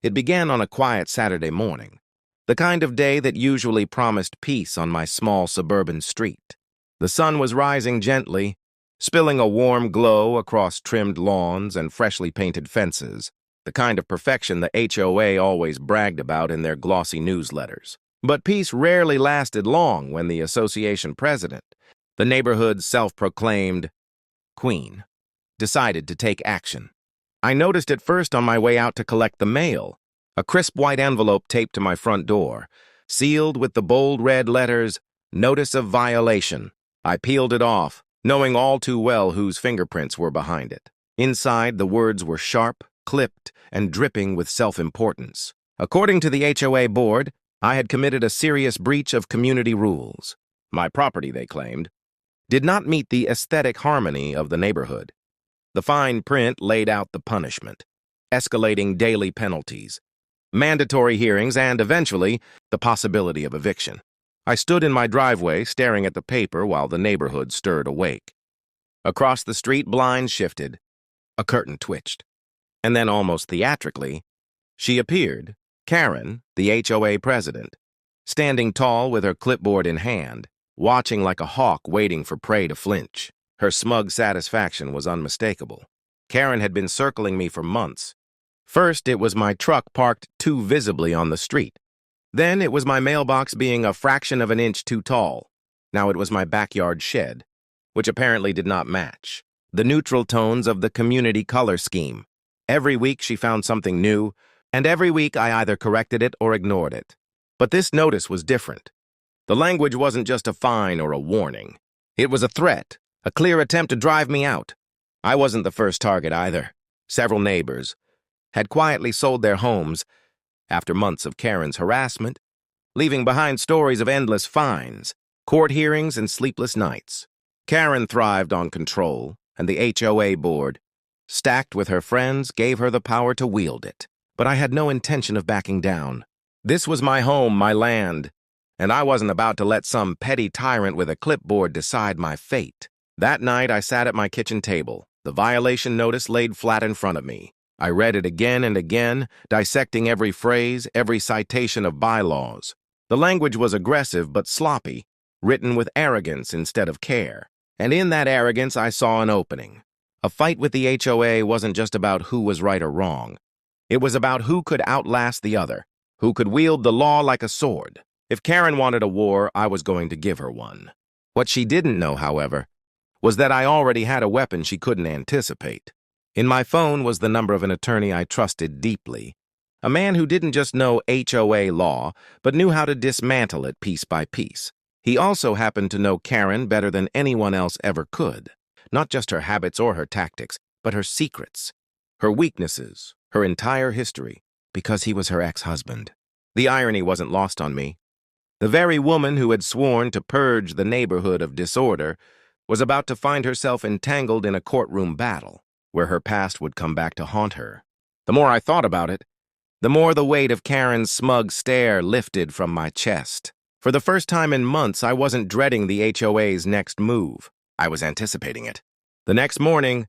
It began on a quiet Saturday morning, the kind of day that usually promised peace on my small suburban street. The sun was rising gently, spilling a warm glow across trimmed lawns and freshly painted fences, the kind of perfection the HOA always bragged about in their glossy newsletters. But peace rarely lasted long when the association president, the neighborhood's self-proclaimed queen, decided to take action. I noticed it first on my way out to collect the mail, a crisp white envelope taped to my front door, sealed with the bold red letters, "Notice of Violation." I peeled it off, knowing all too well whose fingerprints were behind it. Inside, the words were sharp, clipped, and dripping with self-importance. According to the HOA board, I had committed a serious breach of community rules. My property, they claimed, did not meet the aesthetic harmony of the neighborhood. The fine print laid out the punishment, escalating daily penalties, mandatory hearings, and eventually, the possibility of eviction. I stood in my driveway, staring at the paper while the neighborhood stirred awake. Across the street, blinds shifted. A curtain twitched. And then, almost theatrically, she appeared, Karen, the HOA president, standing tall with her clipboard in hand, watching like a hawk waiting for prey to flinch. Her smug satisfaction was unmistakable. Karen had been circling me for months. First, it was my truck parked too visibly on the street. Then it was my mailbox being a fraction of an inch too tall. Now it was my backyard shed, which apparently did not match the neutral tones of the community color scheme. Every week she found something new, and every week I either corrected it or ignored it. But this notice was different. The language wasn't just a fine or a warning. It was a threat, a clear attempt to drive me out. I wasn't the first target either. Several neighbors had quietly sold their homes after months of Karen's harassment, leaving behind stories of endless fines, court hearings, and sleepless nights. Karen thrived on control, and the HOA board, stacked with her friends, gave her the power to wield it. But I had no intention of backing down. This was my home, my land, and I wasn't about to let some petty tyrant with a clipboard decide my fate. That night, I sat at my kitchen table, the violation notice laid flat in front of me. I read it again and again, dissecting every phrase, every citation of bylaws. The language was aggressive but sloppy, written with arrogance instead of care. And in that arrogance, I saw an opening. A fight with the HOA wasn't just about who was right or wrong. It was about who could outlast the other, who could wield the law like a sword. If Karen wanted a war, I was going to give her one. What she didn't know, however, was that I already had a weapon she couldn't anticipate. In my phone was the number of an attorney I trusted deeply, a man who didn't just know HOA law, but knew how to dismantle it piece by piece. He also happened to know Karen better than anyone else ever could, not just her habits or her tactics, but her secrets, her weaknesses, her entire history, because he was her ex-husband. The irony wasn't lost on me. The very woman who had sworn to purge the neighborhood of disorder was about to find herself entangled in a courtroom battle, where her past would come back to haunt her. The more I thought about it, the more the weight of Karen's smug stare lifted from my chest. For the first time in months, I wasn't dreading the HOA's next move. I was anticipating it. The next morning,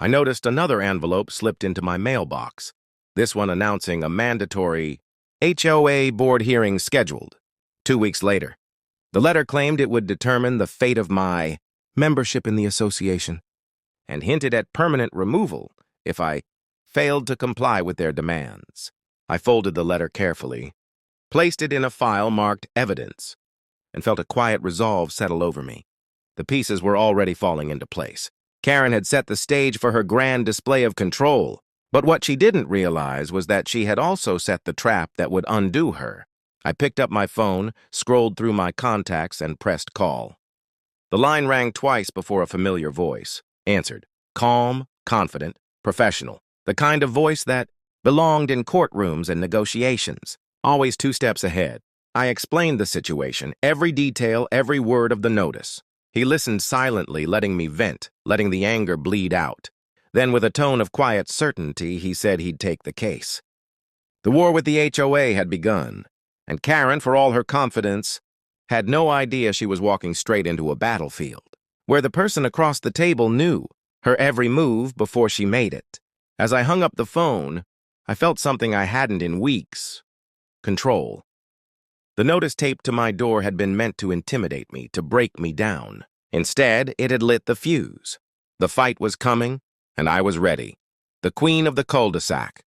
I noticed another envelope slipped into my mailbox, this one announcing a mandatory HOA board hearing scheduled. 2 weeks later, the letter claimed it would determine the fate of my membership in the association, and hinted at permanent removal if I failed to comply with their demands. I folded the letter carefully, placed it in a file marked Evidence, and felt a quiet resolve settle over me. The pieces were already falling into place. Karen had set the stage for her grand display of control, but what she didn't realize was that she had also set the trap that would undo her. I picked up my phone, scrolled through my contacts, and pressed call. The line rang twice before a familiar voice answered. Calm, confident, professional. The kind of voice that belonged in courtrooms and negotiations, always 2 steps ahead. I explained the situation, every detail, every word of the notice. He listened silently, letting me vent, letting the anger bleed out. Then, with a tone of quiet certainty, he said he'd take the case. The war with the HOA had begun, and Karen, for all her confidence, had no idea she was walking straight into a battlefield, where the person across the table knew her every move before she made it. As I hung up the phone, I felt something I hadn't in weeks. Control. The notice taped to my door had been meant to intimidate me, to break me down. Instead, it had lit the fuse. The fight was coming, and I was ready. The queen of the cul-de-sac.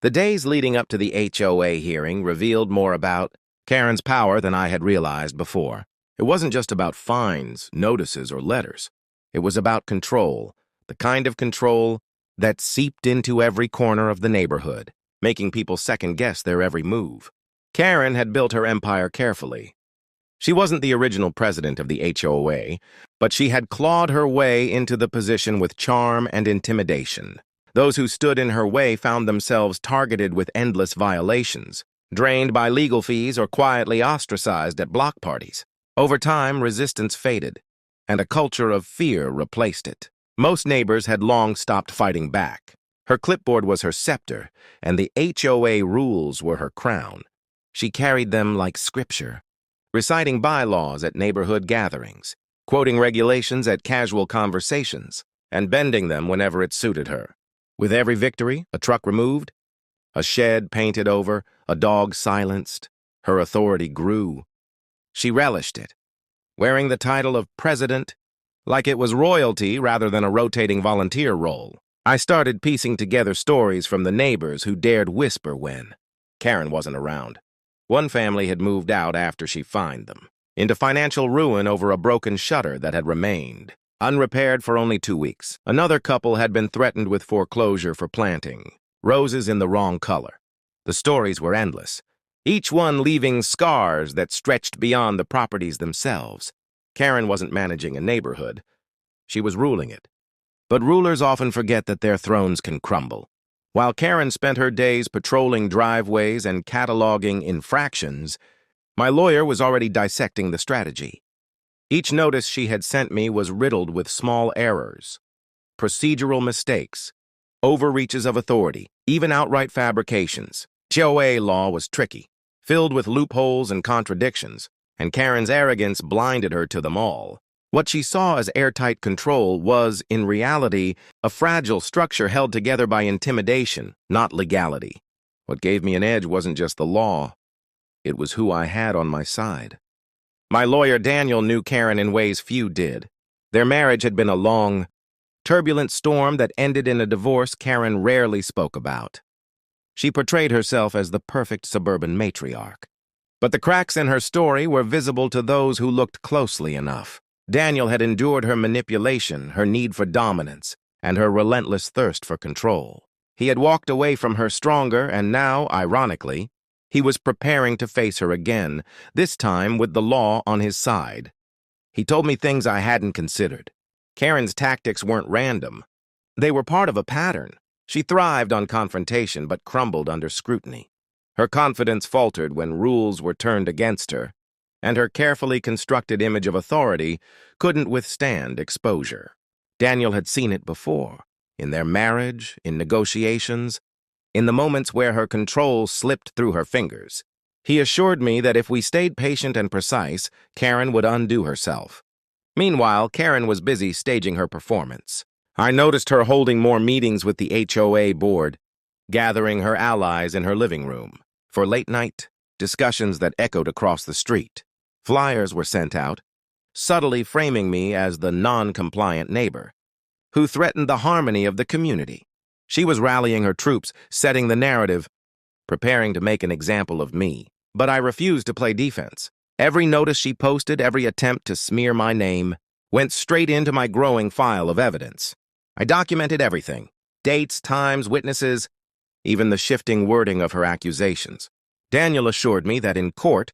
The days leading up to the HOA hearing revealed more about Karen's power than I had realized before. It wasn't just about fines, notices, or letters. It was about control, the kind of control that seeped into every corner of the neighborhood, making people second-guess their every move. Karen had built her empire carefully. She wasn't the original president of the HOA, but she had clawed her way into the position with charm and intimidation. Those who stood in her way found themselves targeted with endless violations, drained by legal fees or quietly ostracized at block parties. Over time, resistance faded, and a culture of fear replaced it. Most neighbors had long stopped fighting back. Her clipboard was her scepter, and the HOA rules were her crown. She carried them like scripture, reciting bylaws at neighborhood gatherings, quoting regulations at casual conversations, and bending them whenever it suited her. With every victory, a truck removed, a shed painted over, a dog silenced, her authority grew. She relished it, wearing the title of president like it was royalty rather than a rotating volunteer role. I started piecing together stories from the neighbors who dared whisper when Karen wasn't around. One family had moved out after she fined them, into financial ruin over a broken shutter that had remained unrepaired for only 2 weeks. Another couple had been threatened with foreclosure for planting roses in the wrong color. The stories were endless, each one leaving scars that stretched beyond the properties themselves. Karen wasn't managing a neighborhood. She was ruling it. But rulers often forget that their thrones can crumble. While Karen spent her days patrolling driveways and cataloging infractions, my lawyer was already dissecting the strategy. Each notice she had sent me was riddled with small errors, procedural mistakes, overreaches of authority, even outright fabrications. HOA law was tricky, filled with loopholes and contradictions, and Karen's arrogance blinded her to them all. What she saw as airtight control was, in reality, a fragile structure held together by intimidation, not legality. What gave me an edge wasn't just the law. It was who I had on my side. My lawyer Daniel knew Karen in ways few did. Their marriage had been a long, turbulent storm that ended in a divorce Karen rarely spoke about. She portrayed herself as the perfect suburban matriarch. But the cracks in her story were visible to those who looked closely enough. Daniel had endured her manipulation, her need for dominance, and her relentless thirst for control. He had walked away from her stronger, and now, ironically, he was preparing to face her again, this time with the law on his side. He told me things I hadn't considered. Karen's tactics weren't random. They were part of a pattern. She thrived on confrontation but crumbled under scrutiny. Her confidence faltered when rules were turned against her, and her carefully constructed image of authority couldn't withstand exposure. Daniel had seen it before, in their marriage, in negotiations, in the moments where her control slipped through her fingers. He assured me that if we stayed patient and precise, Karen would undo herself. Meanwhile, Karen was busy staging her performance. I noticed her holding more meetings with the HOA board, gathering her allies in her living room for late-night discussions that echoed across the street. Flyers were sent out, subtly framing me as the non-compliant neighbor who threatened the harmony of the community. She was rallying her troops, setting the narrative, preparing to make an example of me. But I refused to play defense. Every notice she posted, every attempt to smear my name, went straight into my growing file of evidence. I documented everything: dates, times, witnesses, even the shifting wording of her accusations. Daniel assured me that in court,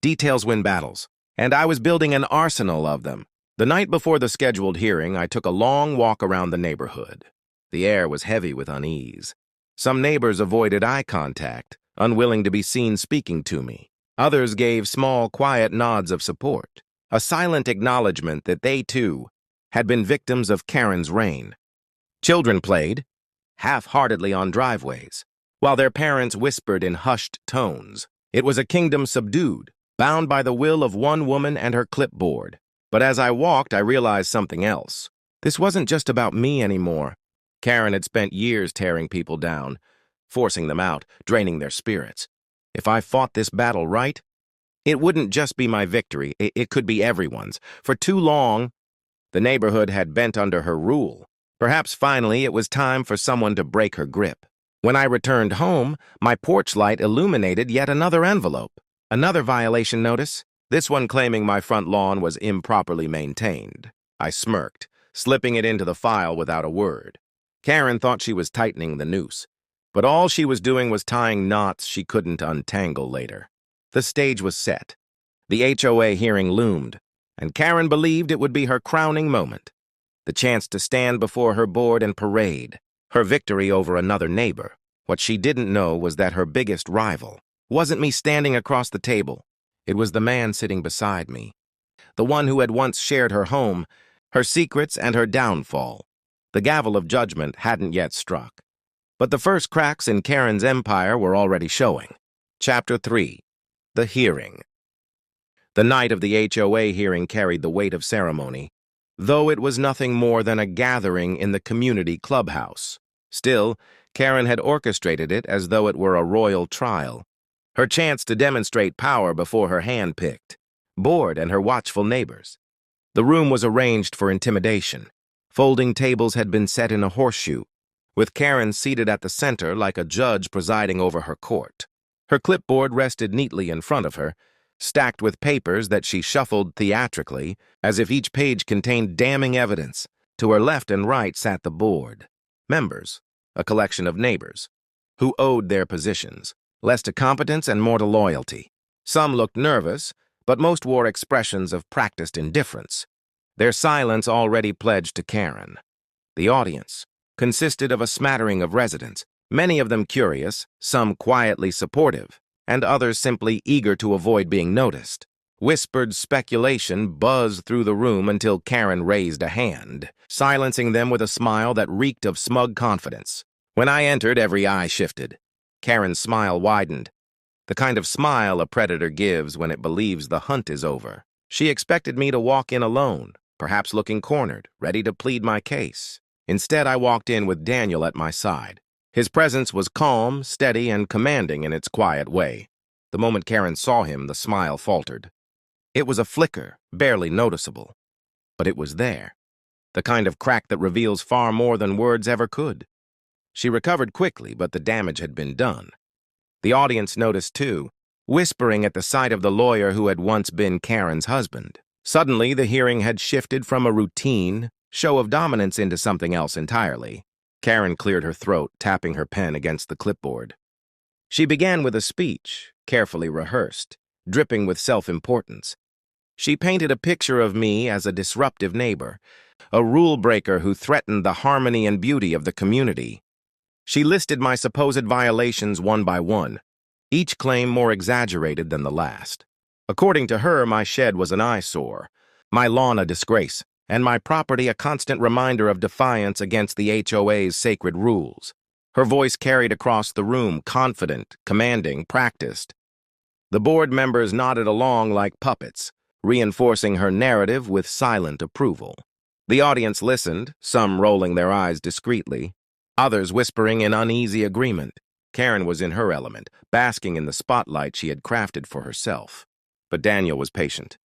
details win battles, and I was building an arsenal of them. The night before the scheduled hearing, I took a long walk around the neighborhood. The air was heavy with unease. Some neighbors avoided eye contact, unwilling to be seen speaking to me. Others gave small, quiet nods of support, a silent acknowledgement that they, too, had been victims of Karen's reign. Children played, half-heartedly on driveways, while their parents whispered in hushed tones. It was a kingdom subdued, bound by the will of one woman and her clipboard. But as I walked, I realized something else. This wasn't just about me anymore. Karen had spent years tearing people down, forcing them out, draining their spirits. If I fought this battle right, it wouldn't just be my victory, it could be everyone's. For too long, the neighborhood had bent under her rule. Perhaps finally it was time for someone to break her grip. When I returned home, my porch light illuminated yet another envelope. Another violation notice, this one claiming my front lawn was improperly maintained. I smirked, slipping it into the file without a word. Karen thought she was tightening the noose, but all she was doing was tying knots she couldn't untangle later. The stage was set. The HOA hearing loomed, and Karen believed it would be her crowning moment. The chance to stand before her board and parade, her victory over another neighbor. What she didn't know was that her biggest rival wasn't me standing across the table. It was the man sitting beside me, the one who had once shared her home, her secrets and her downfall. The gavel of judgment hadn't yet struck, but the first cracks in Karen's empire were already showing. Chapter 3. The Hearing. The night of the HOA hearing carried the weight of ceremony, though it was nothing more than a gathering in the community clubhouse. Still, Karen had orchestrated it as though it were a royal trial, her chance to demonstrate power before her hand-picked board and her watchful neighbors. The room was arranged for intimidation. Folding tables had been set in a horseshoe, with Karen seated at the center like a judge presiding over her court. Her clipboard rested neatly in front of her, stacked with papers that she shuffled theatrically, as if each page contained damning evidence. To her left and right sat the board. Members, a collection of neighbors, who owed their positions, less to competence and more to loyalty. Some looked nervous, but most wore expressions of practiced indifference, their silence already pledged to Karen. The audience consisted of a smattering of residents, many of them curious, some quietly supportive, and others simply eager to avoid being noticed. Whispered speculation buzzed through the room until Karen raised a hand, silencing them with a smile that reeked of smug confidence. When I entered, every eye shifted. Karen's smile widened, the kind of smile a predator gives when it believes the hunt is over. She expected me to walk in alone, perhaps looking cornered, ready to plead my case. Instead, I walked in with Daniel at my side. His presence was calm, steady, and commanding in its quiet way. The moment Karen saw him, the smile faltered. It was a flicker, barely noticeable. But it was there, the kind of crack that reveals far more than words ever could. She recovered quickly, but the damage had been done. The audience noticed too, whispering at the sight of the lawyer who had once been Karen's husband. Suddenly, the hearing had shifted from a routine show of dominance into something else entirely. Karen cleared her throat, tapping her pen against the clipboard. She began with a speech, carefully rehearsed, dripping with self-importance. She painted a picture of me as a disruptive neighbor, a rule-breaker who threatened the harmony and beauty of the community. She listed my supposed violations one by one, each claim more exaggerated than the last. According to her, my shed was an eyesore, my lawn a disgrace, and my property a constant reminder of defiance against the HOA's sacred rules. Her voice carried across the room, confident, commanding, practiced. The board members nodded along like puppets, reinforcing her narrative with silent approval. The audience listened, some rolling their eyes discreetly, others whispering in uneasy agreement. Karen was in her element, basking in the spotlight she had crafted for herself. But Daniel was patient.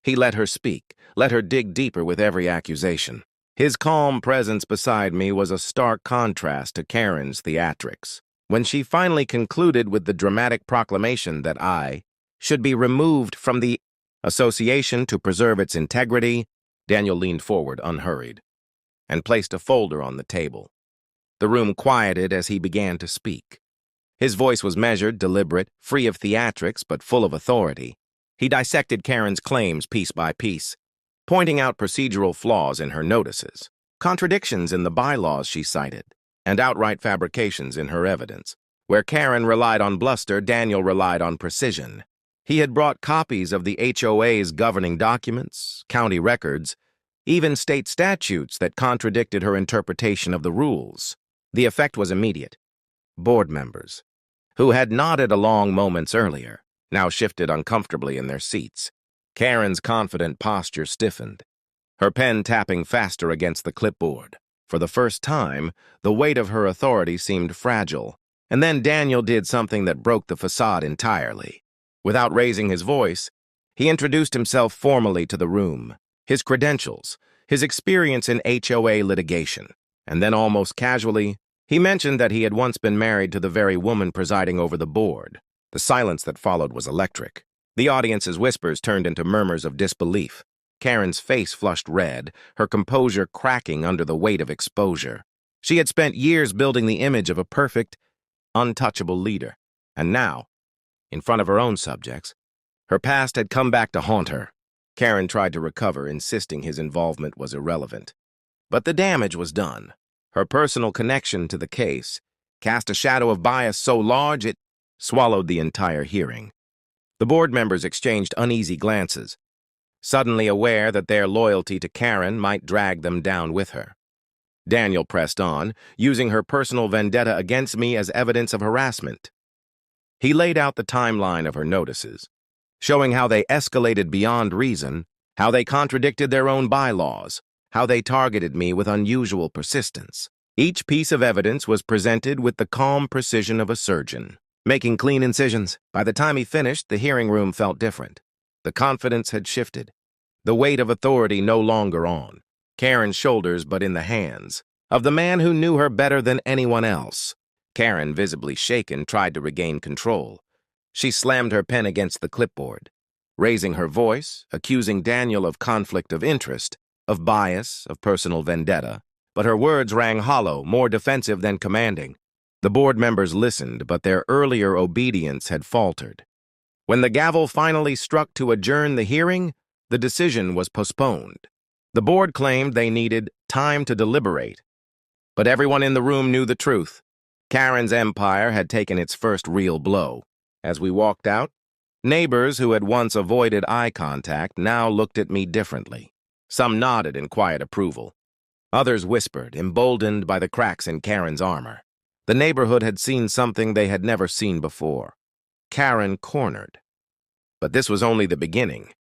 He let her speak, let her dig deeper with every accusation. His calm presence beside me was a stark contrast to Karen's theatrics. When she finally concluded with the dramatic proclamation that I should be removed from the association to preserve its integrity, Daniel leaned forward unhurried and placed a folder on the table. The room quieted as he began to speak. His voice was measured, deliberate, free of theatrics, but full of authority. He dissected Karen's claims piece by piece, pointing out procedural flaws in her notices, contradictions in the bylaws she cited, and outright fabrications in her evidence. Where Karen relied on bluster, Daniel relied on precision. He had brought copies of the HOA's governing documents, county records, even state statutes that contradicted her interpretation of the rules. The effect was immediate. Board members, who had nodded along moments earlier, now shifted uncomfortably in their seats. Karen's confident posture stiffened, her pen tapping faster against the clipboard. For the first time, the weight of her authority seemed fragile, And then Daniel did something that broke the facade entirely. Without raising his voice, he introduced himself formally to the room, his credentials, his experience in HOA litigation, and then almost casually, he mentioned that he had once been married to the very woman presiding over the board. The silence that followed was electric. The audience's whispers turned into murmurs of disbelief. Karen's face flushed red, her composure cracking under the weight of exposure. She had spent years building the image of a perfect, untouchable leader, and now, in front of her own subjects, her past had come back to haunt her. Karen tried to recover, insisting his involvement was irrelevant. But the damage was done. Her personal connection to the case cast a shadow of bias so large it swallowed the entire hearing. The board members exchanged uneasy glances, suddenly aware that their loyalty to Karen might drag them down with her. Daniel pressed on, using her personal vendetta against me as evidence of harassment. He laid out the timeline of her notices, showing how they escalated beyond reason, how they contradicted their own bylaws, how they targeted me with unusual persistence. Each piece of evidence was presented with the calm precision of a surgeon, making clean incisions. By the time he finished, the hearing room felt different. The confidence had shifted, the weight of authority no longer on Karen's shoulders but in the hands of the man who knew her better than anyone else. Karen, visibly shaken, tried to regain control. She slammed her pen against the clipboard, raising her voice, accusing Daniel of conflict of interest, of bias, of personal vendetta, but her words rang hollow, more defensive than commanding. The board members listened, but their earlier obedience had faltered. When the gavel finally struck to adjourn the hearing, the decision was postponed. The board claimed they needed time to deliberate, but everyone in the room knew the truth. Karen's empire had taken its first real blow. As we walked out, neighbors who had once avoided eye contact now looked at me differently. Some nodded in quiet approval. Others whispered, emboldened by the cracks in Karen's armor. The neighborhood had seen something they had never seen before. Karen cornered. But this was only the beginning.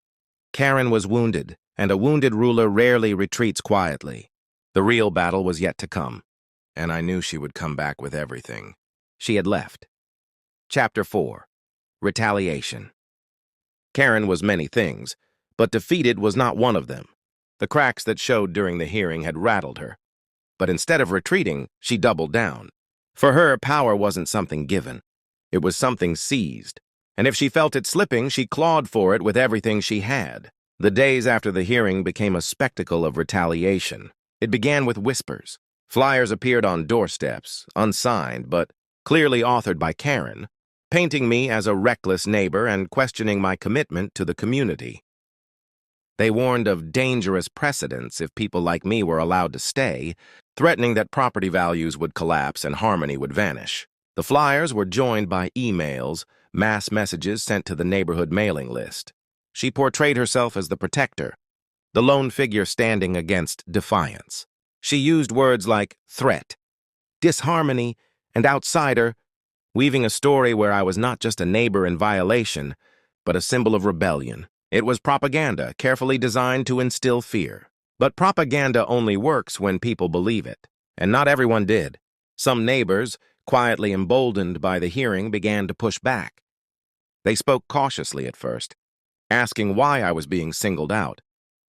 Karen was wounded, and a wounded ruler rarely retreats quietly. The real battle was yet to come, and I knew she would come back with everything. She had left. Chapter 4. Retaliation. Karen was many things, but defeated was not one of them. The cracks that showed during the hearing had rattled her. But instead of retreating, she doubled down. For her, power wasn't something given. It was something seized. And if she felt it slipping, she clawed for it with everything she had. The days after the hearing became a spectacle of retaliation. It began with whispers. Flyers appeared on doorsteps, unsigned, but clearly authored by Karen, painting me as a reckless neighbor and questioning my commitment to the community. They warned of dangerous precedents if people like me were allowed to stay, threatening that property values would collapse and harmony would vanish. The flyers were joined by emails, mass messages sent to the neighborhood mailing list. She portrayed herself as the protector, the lone figure standing against defiance. She used words like threat, disharmony, and outsider, weaving a story where I was not just a neighbor in violation, but a symbol of rebellion. It was propaganda, carefully designed to instill fear. But propaganda only works when people believe it, and not everyone did. Some neighbors, quietly emboldened by the hearing, began to push back. They spoke cautiously at first, asking why I was being singled out,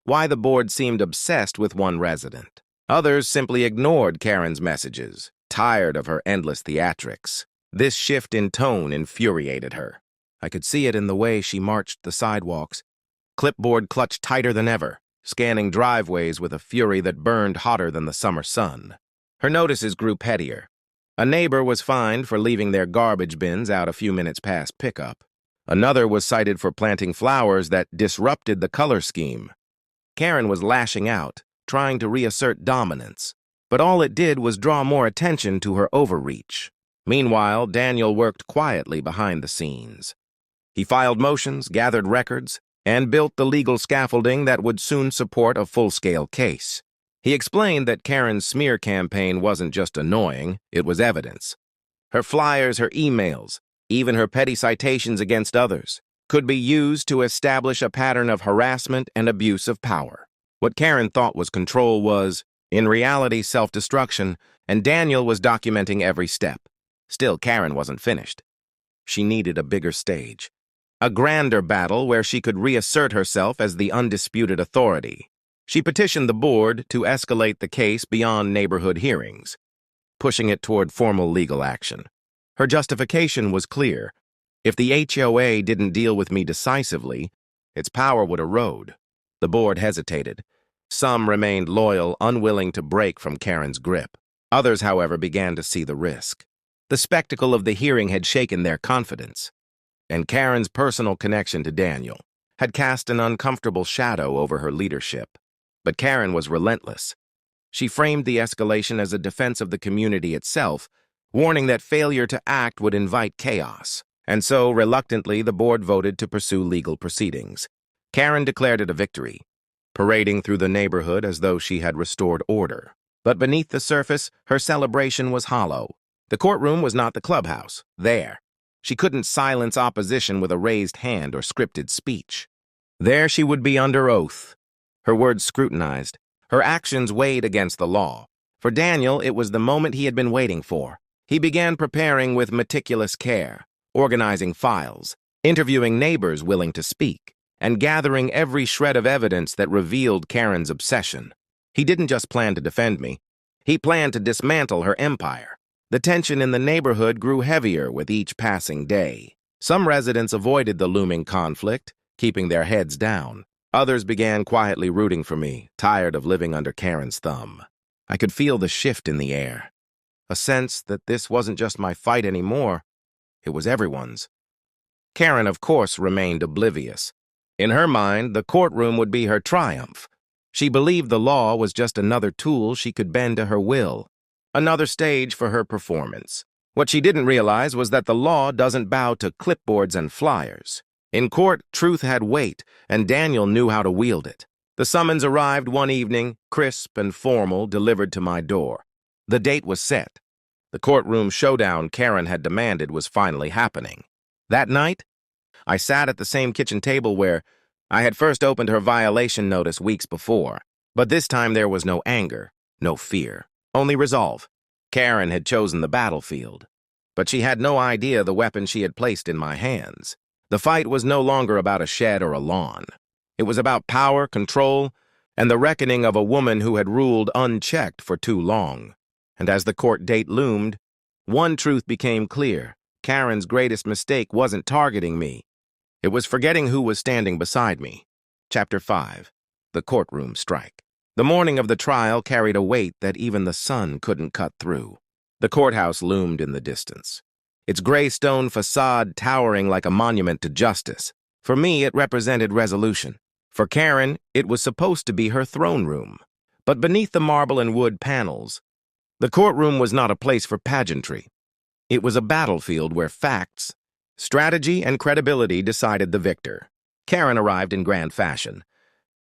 why the board seemed obsessed with one resident. Others simply ignored Karen's messages, tired of her endless theatrics. This shift in tone infuriated her. I could see it in the way she marched the sidewalks, clipboard clutched tighter than ever, scanning driveways with a fury that burned hotter than the summer sun. Her notices grew pettier. A neighbor was fined for leaving their garbage bins out a few minutes past pickup. Another was cited for planting flowers that disrupted the color scheme. Karen was lashing out, trying to reassert dominance, but all it did was draw more attention to her overreach. Meanwhile, Daniel worked quietly behind the scenes. He filed motions, gathered records, and built the legal scaffolding that would soon support a full-scale case. He explained that Karen's smear campaign wasn't just annoying, it was evidence. Her flyers, her emails, even her petty citations against others, could be used to establish a pattern of harassment and abuse of power. What Karen thought was control was, in reality, self-destruction, and Daniel was documenting every step. Still, Karen wasn't finished. She needed a bigger stage. A grander battle where she could reassert herself as the undisputed authority. She petitioned the board to escalate the case beyond neighborhood hearings, pushing it toward formal legal action. Her justification was clear. If the HOA didn't deal with me decisively, its power would erode. The board hesitated. Some remained loyal, unwilling to break from Karen's grip. Others, however, began to see the risk. The spectacle of the hearing had shaken their confidence, and Karen's personal connection to Daniel had cast an uncomfortable shadow over her leadership. But Karen was relentless. She framed the escalation as a defense of the community itself, warning that failure to act would invite chaos. And so, reluctantly, the board voted to pursue legal proceedings. Karen declared it a victory, parading through the neighborhood as though she had restored order. But beneath the surface, her celebration was hollow. The courtroom was not the clubhouse. There, she couldn't silence opposition with a raised hand or scripted speech. There she would be under oath, her words scrutinized, her actions weighed against the law. For Daniel, it was the moment he had been waiting for. He began preparing with meticulous care, organizing files, interviewing neighbors willing to speak, and gathering every shred of evidence that revealed Karen's obsession. He didn't just plan to defend me. He planned to dismantle her empire. The tension in the neighborhood grew heavier with each passing day. Some residents avoided the looming conflict, keeping their heads down. Others began quietly rooting for me, tired of living under Karen's thumb. I could feel the shift in the air, a sense that this wasn't just my fight anymore, it was everyone's. Karen, of course, remained oblivious. In her mind, the courtroom would be her triumph. She believed the law was just another tool she could bend to her will, another stage for her performance. What she didn't realize was that the law doesn't bow to clipboards and flyers. In court, truth had weight, and Daniel knew how to wield it. The summons arrived one evening, crisp and formal, delivered to my door. The date was set. The courtroom showdown Karen had demanded was finally happening. That night, I sat at the same kitchen table where I had first opened her violation notice weeks before. But this time there was no anger, no fear, only resolve. Karen had chosen the battlefield, but she had no idea the weapon she had placed in my hands. The fight was no longer about a shed or a lawn. It was about power, control, and the reckoning of a woman who had ruled unchecked for too long. And as the court date loomed, one truth became clear. Karen's greatest mistake wasn't targeting me. It was forgetting who was standing beside me. Chapter 5. The Courtroom Strike. The morning of the trial carried a weight that even the sun couldn't cut through. The courthouse loomed in the distance, its gray stone facade towering like a monument to justice. For me, it represented resolution. For Karen, it was supposed to be her throne room. But beneath the marble and wood panels, the courtroom was not a place for pageantry. It was a battlefield where facts, strategy, and credibility decided the victor. Karen arrived in grand fashion.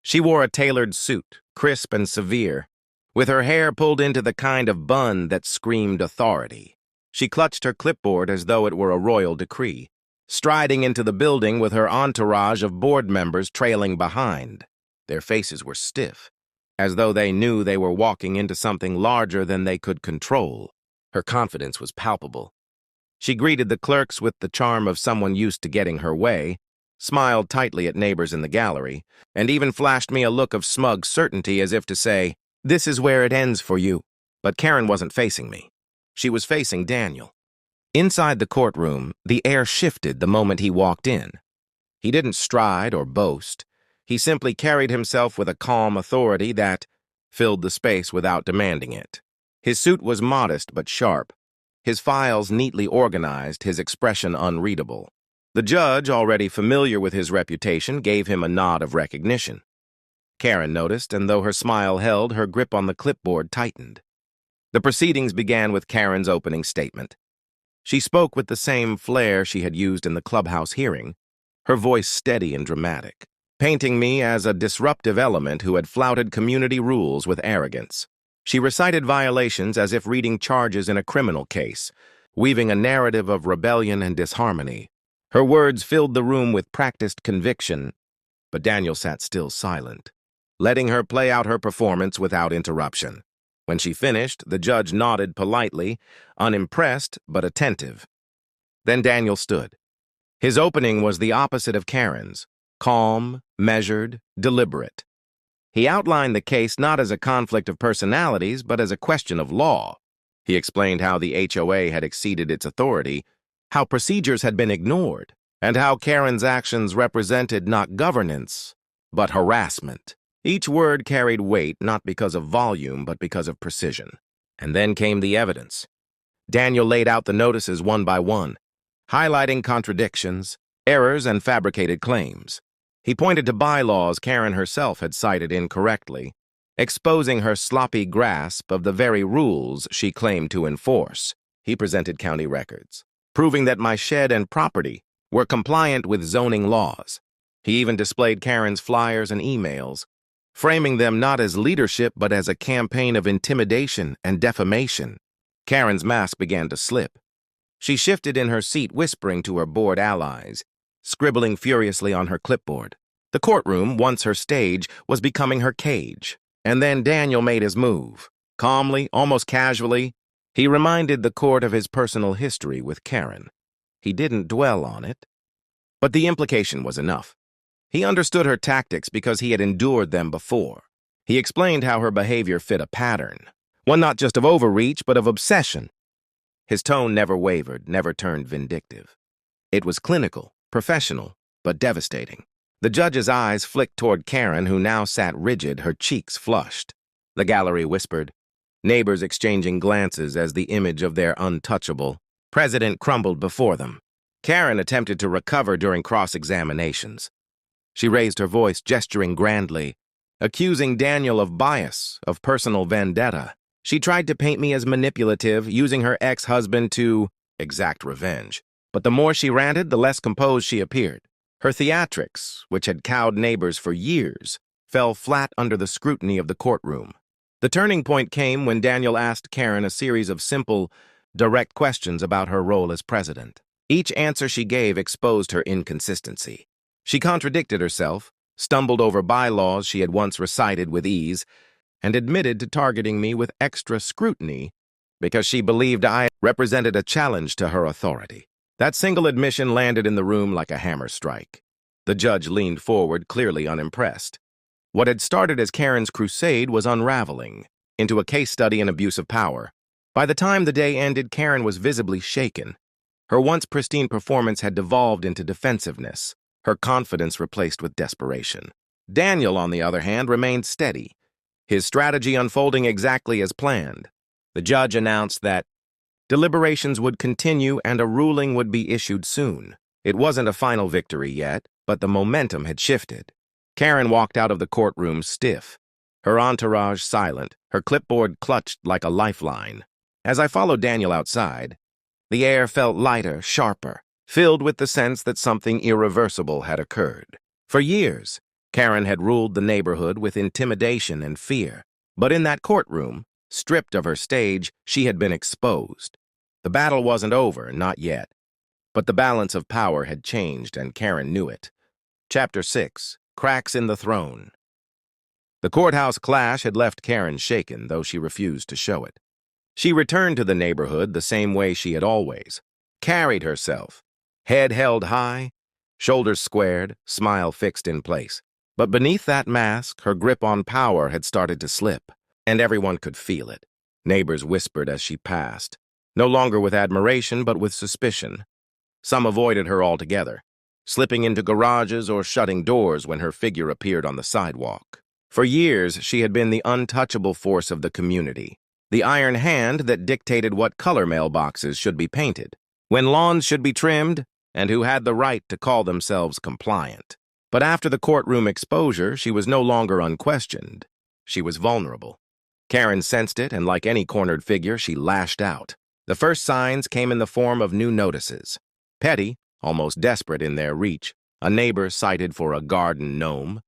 She wore a tailored suit, crisp and severe, with her hair pulled into the kind of bun that screamed authority. She clutched her clipboard as though it were a royal decree, striding into the building with her entourage of board members trailing behind. Their faces were stiff, as though they knew they were walking into something larger than they could control. Her confidence was palpable. She greeted the clerks with the charm of someone used to getting her way, smiled tightly at neighbors in the gallery, and even flashed me a look of smug certainty as if to say, "This is where it ends for you." But Karen wasn't facing me. She was facing Daniel. Inside the courtroom, the air shifted the moment he walked in. He didn't stride or boast. He simply carried himself with a calm authority that filled the space without demanding it. His suit was modest but sharp, his files neatly organized, his expression unreadable. The judge, already familiar with his reputation, gave him a nod of recognition. Karen noticed, and though her smile held, her grip on the clipboard tightened. The proceedings began with Karen's opening statement. She spoke with the same flair she had used in the clubhouse hearing, her voice steady and dramatic, painting me as a disruptive element who had flouted community rules with arrogance. She recited violations as if reading charges in a criminal case, weaving a narrative of rebellion and disharmony. Her words filled the room with practiced conviction, but Daniel sat still silent, letting her play out her performance without interruption. When she finished, the judge nodded politely, unimpressed but attentive. Then Daniel stood. His opening was the opposite of Karen's, calm, measured, deliberate. He outlined the case not as a conflict of personalities, but as a question of law. He explained how the HOA had exceeded its authority, how procedures had been ignored, and how Karen's actions represented not governance, but harassment. Each word carried weight not because of volume, but because of precision. And then came the evidence. Daniel laid out the notices one by one, highlighting contradictions, errors, and fabricated claims. He pointed to bylaws Karen herself had cited incorrectly, exposing her sloppy grasp of the very rules she claimed to enforce. He presented county records, proving that my shed and property were compliant with zoning laws. He even displayed Karen's flyers and emails, framing them not as leadership but as a campaign of intimidation and defamation. Karen's mask began to slip. She shifted in her seat, whispering to her bored allies, scribbling furiously on her clipboard. The courtroom, once her stage, was becoming her cage. And then Daniel made his move. Calmly, almost casually, he reminded the court of his personal history with Karen. He didn't dwell on it, but the implication was enough. He understood her tactics because he had endured them before. He explained how her behavior fit a pattern, one not just of overreach, but of obsession. His tone never wavered, never turned vindictive. It was clinical, professional, but devastating. The judge's eyes flicked toward Karen, who now sat rigid, her cheeks flushed. The gallery whispered, neighbors exchanging glances as the image of their untouchable president crumbled before them. Karen attempted to recover during cross-examinations. She raised her voice, gesturing grandly, accusing Daniel of bias, of personal vendetta. She tried to paint me as manipulative, using her ex-husband to exact revenge. But the more she ranted, the less composed she appeared. Her theatrics, which had cowed neighbors for years, fell flat under the scrutiny of the courtroom. The turning point came when Daniel asked Karen a series of simple, direct questions about her role as president. Each answer she gave exposed her inconsistency. She contradicted herself, stumbled over bylaws she had once recited with ease, and admitted to targeting me with extra scrutiny because she believed I represented a challenge to her authority. That single admission landed in the room like a hammer strike. The judge leaned forward, clearly unimpressed. What had started as Karen's crusade was unraveling into a case study in abuse of power. By the time the day ended, Karen was visibly shaken. Her once pristine performance had devolved into defensiveness, her confidence replaced with desperation. Daniel, on the other hand, remained steady, his strategy unfolding exactly as planned. The judge announced that deliberations would continue and a ruling would be issued soon. It wasn't a final victory yet, but the momentum had shifted. Karen walked out of the courtroom stiff, her entourage silent, her clipboard clutched like a lifeline. As I followed Daniel outside, the air felt lighter, sharper, filled with the sense that something irreversible had occurred. For years, Karen had ruled the neighborhood with intimidation and fear. But in that courtroom, stripped of her stage, she had been exposed. The battle wasn't over, not yet. But the balance of power had changed, and Karen knew it. Chapter 6. Cracks in the Throne. The courthouse clash had left Karen shaken, though she refused to show it. She returned to the neighborhood the same way she had always carried herself, head held high, shoulders squared, smile fixed in place. But beneath that mask, her grip on power had started to slip, and everyone could feel it. Neighbors whispered as she passed, no longer with admiration but with suspicion. Some avoided her altogether, slipping into garages or shutting doors when her figure appeared on the sidewalk. For years, she had been the untouchable force of the community, the iron hand that dictated what color mailboxes should be painted, when lawns should be trimmed, and who had the right to call themselves compliant. But after the courtroom exposure, she was no longer unquestioned. She was vulnerable. Karen sensed it, and like any cornered figure, she lashed out. The first signs came in the form of new notices. Petty, almost desperate in their reach, a neighbor cited for a garden gnome,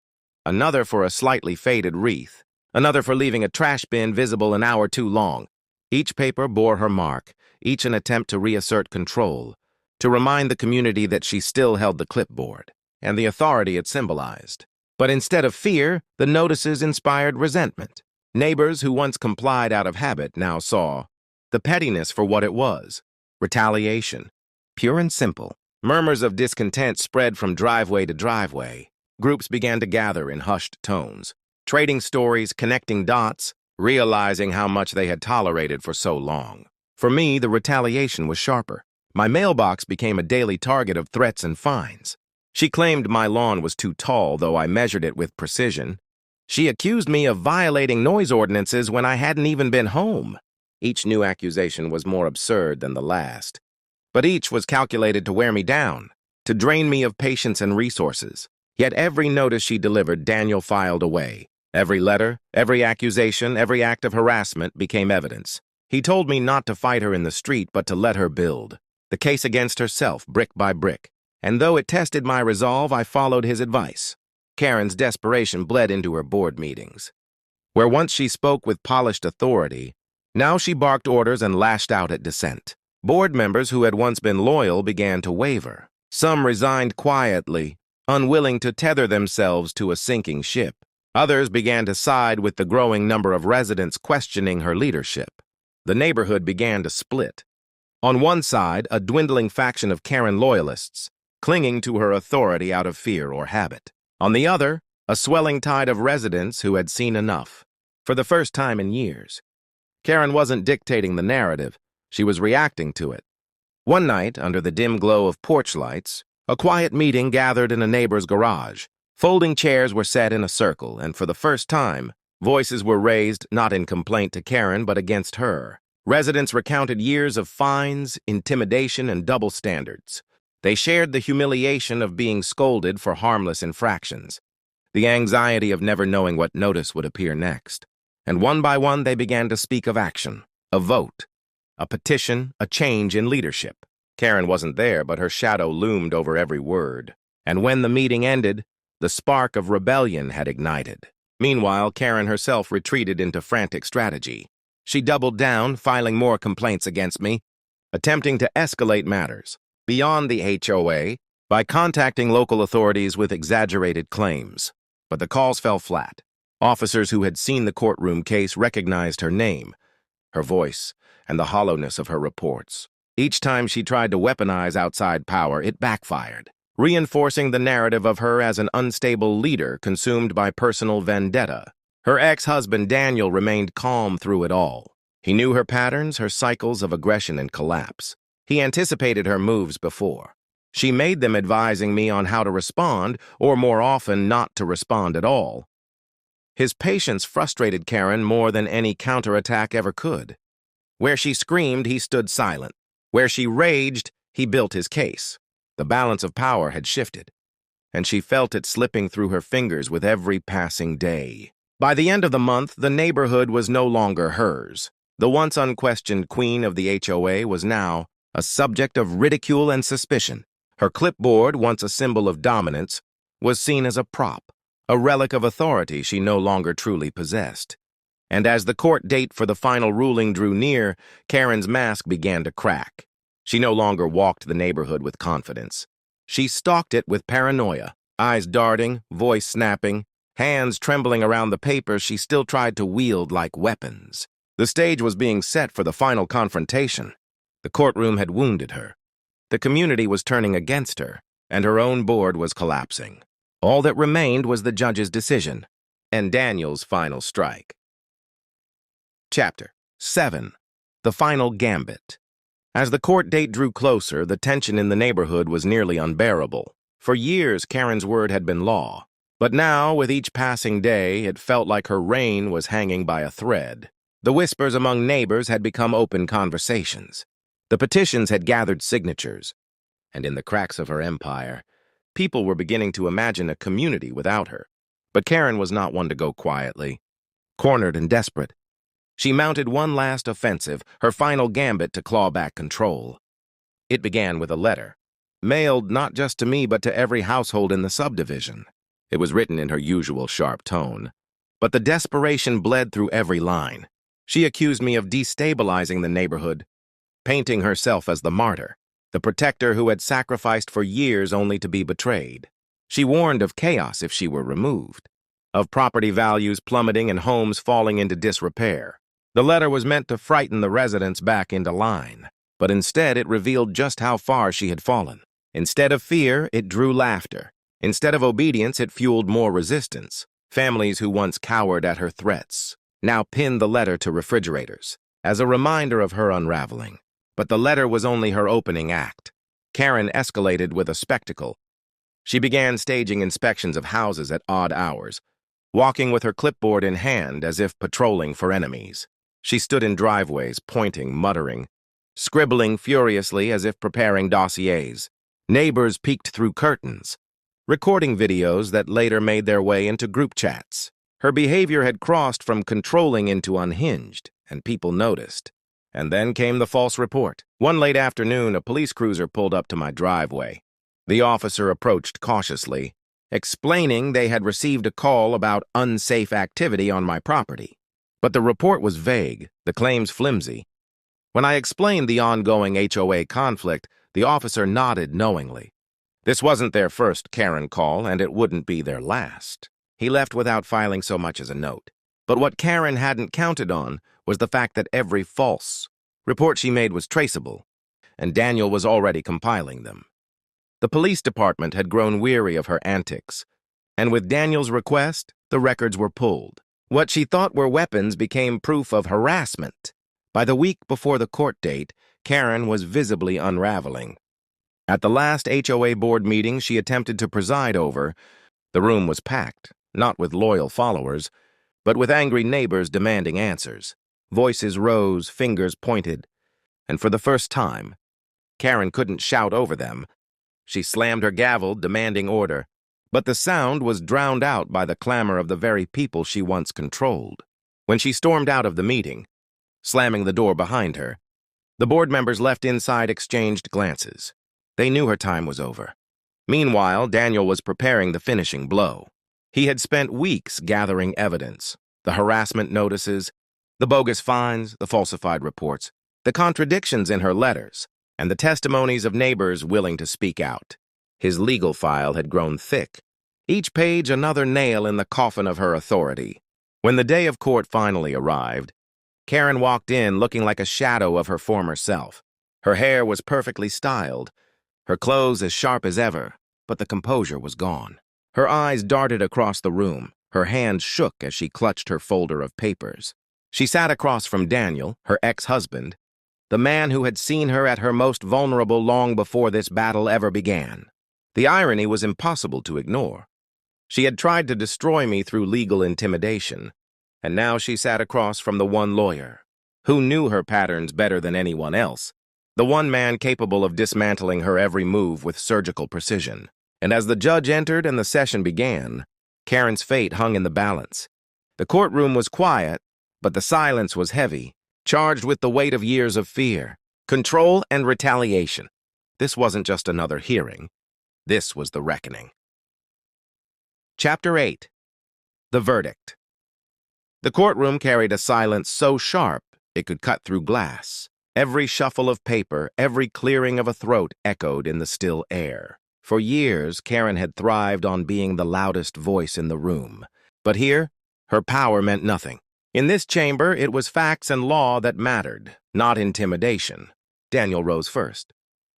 another for a slightly faded wreath, another for leaving a trash bin visible an hour too long. Each paper bore her mark, each an attempt to reassert control, to remind the community that she still held the clipboard and the authority it symbolized. But instead of fear, the notices inspired resentment. Neighbors who once complied out of habit now saw the pettiness for what it was: retaliation. Pure and simple. Murmurs of discontent spread from driveway to driveway. Groups began to gather in hushed tones, trading stories, connecting dots, realizing how much they had tolerated for so long. For me, the retaliation was sharper. My mailbox became a daily target of threats and fines. She claimed my lawn was too tall, though I measured it with precision. She accused me of violating noise ordinances when I hadn't even been home. Each new accusation was more absurd than the last, but each was calculated to wear me down, to drain me of patience and resources. Yet every notice she delivered, Daniel filed away. Every letter, every accusation, every act of harassment became evidence. He told me not to fight her in the street, but to let her build the case against herself, brick by brick. And though it tested my resolve, I followed his advice. Karen's desperation bled into her board meetings. Where once she spoke with polished authority, now she barked orders and lashed out at dissent. Board members who had once been loyal began to waver. Some resigned quietly, unwilling to tether themselves to a sinking ship. Others began to side with the growing number of residents questioning her leadership. The neighborhood began to split. On one side, a dwindling faction of Karen loyalists, clinging to her authority out of fear or habit. On the other, a swelling tide of residents who had seen enough. For the first time in years, Karen wasn't dictating the narrative, she was reacting to it. One night, under the dim glow of porch lights, a quiet meeting gathered in a neighbor's garage. Folding chairs were set in a circle, and for the first time, voices were raised not in complaint to Karen but against her. Residents recounted years of fines, intimidation, and double standards. They shared the humiliation of being scolded for harmless infractions, the anxiety of never knowing what notice would appear next. And one by one they began to speak of action, a vote, a petition, a change in leadership. Karen wasn't there, but her shadow loomed over every word. And when the meeting ended, the spark of rebellion had ignited. Meanwhile, Karen herself retreated into frantic strategy. She doubled down, filing more complaints against me, attempting to escalate matters beyond the HOA by contacting local authorities with exaggerated claims. But the calls fell flat. Officers who had seen the courtroom case recognized her name, her voice, and the hollowness of her reports. Each time she tried to weaponize outside power, it backfired, reinforcing the narrative of her as an unstable leader consumed by personal vendetta. Her ex-husband Daniel remained calm through it all. He knew her patterns, her cycles of aggression and collapse. He anticipated her moves before. She made them, advising me on how to respond, or more often not to respond at all. His patience frustrated Karen more than any counterattack ever could. Where she screamed, he stood silent. Where she raged, he built his case. The balance of power had shifted, and she felt it slipping through her fingers with every passing day. By the end of the month, the neighborhood was no longer hers. The once unquestioned queen of the HOA was now a subject of ridicule and suspicion. Her clipboard, once a symbol of dominance, was seen as a prop, a relic of authority she no longer truly possessed. And as the court date for the final ruling drew near, Karen's mask began to crack. She no longer walked the neighborhood with confidence. She stalked it with paranoia, eyes darting, voice snapping, hands trembling around the papers she still tried to wield like weapons. The stage was being set for the final confrontation. The courtroom had wounded her. The community was turning against her, and her own board was collapsing. All that remained was the judge's decision and Daniel's final strike. Chapter 7. The Final Gambit. As the court date drew closer, the tension in the neighborhood was nearly unbearable. For years, Karen's word had been law. But now, with each passing day, it felt like her reign was hanging by a thread. The whispers among neighbors had become open conversations. The petitions had gathered signatures. And in the cracks of her empire, people were beginning to imagine a community without her. But Karen was not one to go quietly. Cornered and desperate, she mounted one last offensive, her final gambit to claw back control. It began with a letter, mailed not just to me but to every household in the subdivision. It was written in her usual sharp tone, but the desperation bled through every line. She accused me of destabilizing the neighborhood, painting herself as the martyr, the protector who had sacrificed for years only to be betrayed. She warned of chaos if she were removed. of property values plummeting and homes falling into disrepair. The letter was meant to frighten the residents back into line, but instead it revealed just how far she had fallen. Instead of fear, it drew laughter. Instead of obedience, it fueled more resistance. Families who once cowered at her threats now pinned the letter to refrigerators as a reminder of her unraveling. But the letter was only her opening act. Karen escalated with a spectacle. She began staging inspections of houses at odd hours, walking with her clipboard in hand as if patrolling for enemies. She stood in driveways, pointing, muttering, scribbling furiously as if preparing dossiers. Neighbors peeked through curtains, recording videos that later made their way into group chats. Her behavior had crossed from controlling into unhinged, and people noticed. And then came the false report. One late afternoon, a police cruiser pulled up to my driveway. The officer approached cautiously, explaining they had received a call about unsafe activity on my property. But the report was vague, the claims flimsy. When I explained the ongoing HOA conflict, the officer nodded knowingly. This wasn't their first Karen call, and it wouldn't be their last. He left without filing so much as a note. But what Karen hadn't counted on was the fact that every false report she made was traceable, and Daniel was already compiling them. The police department had grown weary of her antics, and with Daniel's request, the records were pulled. What she thought were weapons became proof of harassment. By the week before the court date, Karen was visibly unraveling. At the last HOA board meeting she attempted to preside over, the room was packed, not with loyal followers, but with angry neighbors demanding answers. Voices rose, fingers pointed, and for the first time, Karen couldn't shout over them. She slammed her gavel, demanding order, but the sound was drowned out by the clamor of the very people she once controlled. When she stormed out of the meeting, slamming the door behind her, the board members left inside exchanged glances. They knew her time was over. Meanwhile, Daniel was preparing the finishing blow. He had spent weeks gathering evidence, the harassment notices, the bogus fines, the falsified reports, the contradictions in her letters, and the testimonies of neighbors willing to speak out. His legal file had grown thick, each page another nail in the coffin of her authority. When the day of court finally arrived, Karen walked in looking like a shadow of her former self. Her hair was perfectly styled, her clothes as sharp as ever, but the composure was gone. Her eyes darted across the room, her hands shook as she clutched her folder of papers. She sat across from Daniel, her ex-husband, the man who had seen her at her most vulnerable long before this battle ever began. The irony was impossible to ignore. She had tried to destroy me through legal intimidation, and now she sat across from the one lawyer, who knew her patterns better than anyone else, the one man capable of dismantling her every move with surgical precision. And as the judge entered and the session began, Karen's fate hung in the balance. The courtroom was quiet, but the silence was heavy, charged with the weight of years of fear, control, and retaliation. This wasn't just another hearing. This was the reckoning. Chapter 8. The Verdict. The courtroom carried a silence so sharp it could cut through glass. Every shuffle of paper, every clearing of a throat echoed in the still air. For years, Karen had thrived on being the loudest voice in the room. But here, her power meant nothing. In this chamber, it was facts and law that mattered, not intimidation. Daniel rose first.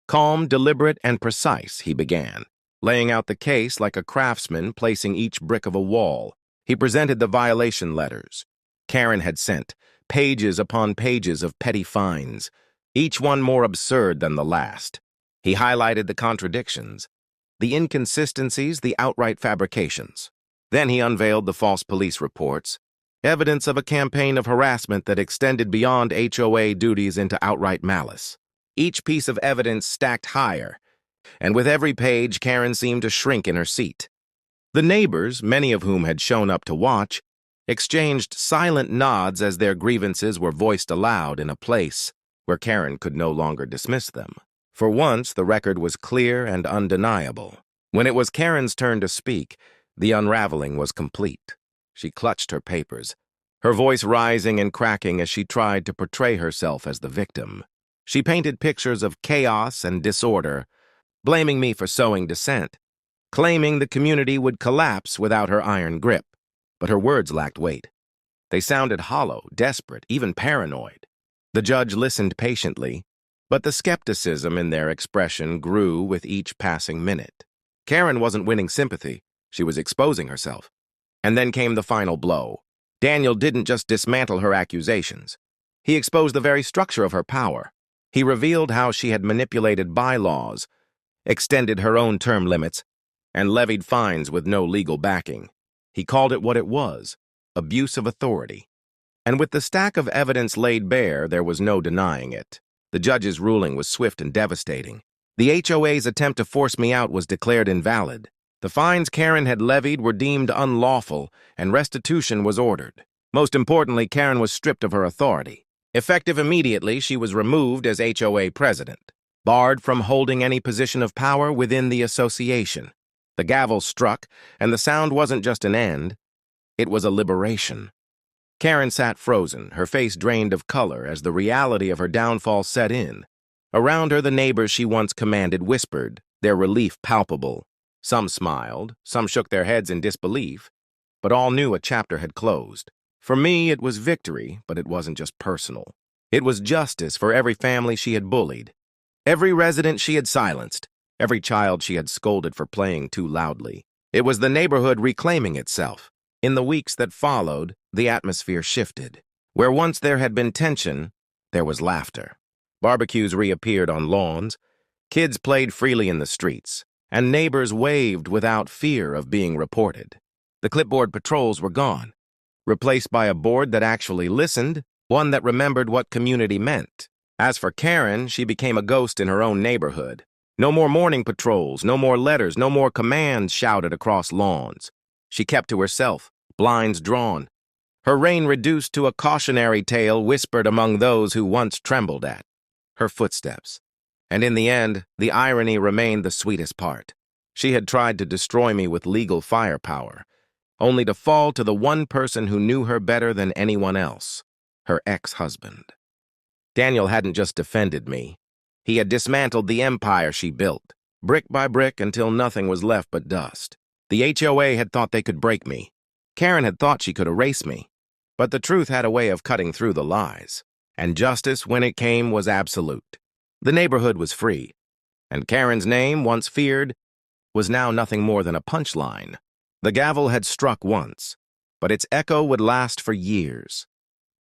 Calm, deliberate, and precise, he began, laying out the case like a craftsman placing each brick of a wall. He presented the violation letters Karen had sent, pages upon pages of petty fines, each one more absurd than the last. He highlighted the contradictions, the inconsistencies, the outright fabrications. Then he unveiled the false police reports, evidence of a campaign of harassment that extended beyond HOA duties into outright malice. Each piece of evidence stacked higher, and with every page, Karen seemed to shrink in her seat. The neighbors, many of whom had shown up to watch, exchanged silent nods as their grievances were voiced aloud in a place where Karen could no longer dismiss them. For once, the record was clear and undeniable. When it was Karen's turn to speak, the unraveling was complete. She clutched her papers, her voice rising and cracking as she tried to portray herself as the victim. She painted pictures of chaos and disorder, blaming me for sowing dissent, claiming the community would collapse without her iron grip. but her words lacked weight. They sounded hollow, desperate, even paranoid. The judge listened patiently, but the skepticism in their expression grew with each passing minute. Karen wasn't winning sympathy. She was exposing herself. And then came the final blow. Daniel didn't just dismantle her accusations. He exposed the very structure of her power. He revealed how she had manipulated bylaws, extended her own term limits, and levied fines with no legal backing. He called it what it was: abuse of authority. And with the stack of evidence laid bare, there was no denying it. The judge's ruling was swift and devastating. The HOA's attempt to force me out was declared invalid. The fines Karen had levied were deemed unlawful, and restitution was ordered. Most importantly, Karen was stripped of her authority. Effective immediately, she was removed as HOA president, barred from holding any position of power within the association. The gavel struck, and the sound wasn't just an end, it was a liberation. Karen sat frozen, her face drained of color as the reality of her downfall set in. Around her, the neighbors she once commanded whispered, their relief palpable. Some smiled, some shook their heads in disbelief, but all knew a chapter had closed. For me, it was victory, but it wasn't just personal. It was justice for every family she had bullied, every resident she had silenced, every child she had scolded for playing too loudly. It was the neighborhood reclaiming itself. In the weeks that followed, the atmosphere shifted. Where once there had been tension, there was laughter. Barbecues reappeared on lawns, kids played freely in the streets, and neighbors waved without fear of being reported. The clipboard patrols were gone, replaced by a board that actually listened, one that remembered what community meant. As for Karen, she became a ghost in her own neighborhood. No more morning patrols, no more letters, no more commands shouted across lawns. She kept to herself, blinds drawn. Her reign reduced to a cautionary tale whispered among those who once trembled at her footsteps. And in the end, the irony remained the sweetest part. She had tried to destroy me with legal firepower, only to fall to the one person who knew her better than anyone else, her ex-husband. Daniel hadn't just defended me. He had dismantled the empire she built, brick by brick until nothing was left but dust. The HOA had thought they could break me. Karen had thought she could erase me. But the truth had a way of cutting through the lies. And justice, when it came, was absolute. The neighborhood was free. And Karen's name, once feared, was now nothing more than a punchline. The gavel had struck once, but its echo would last for years.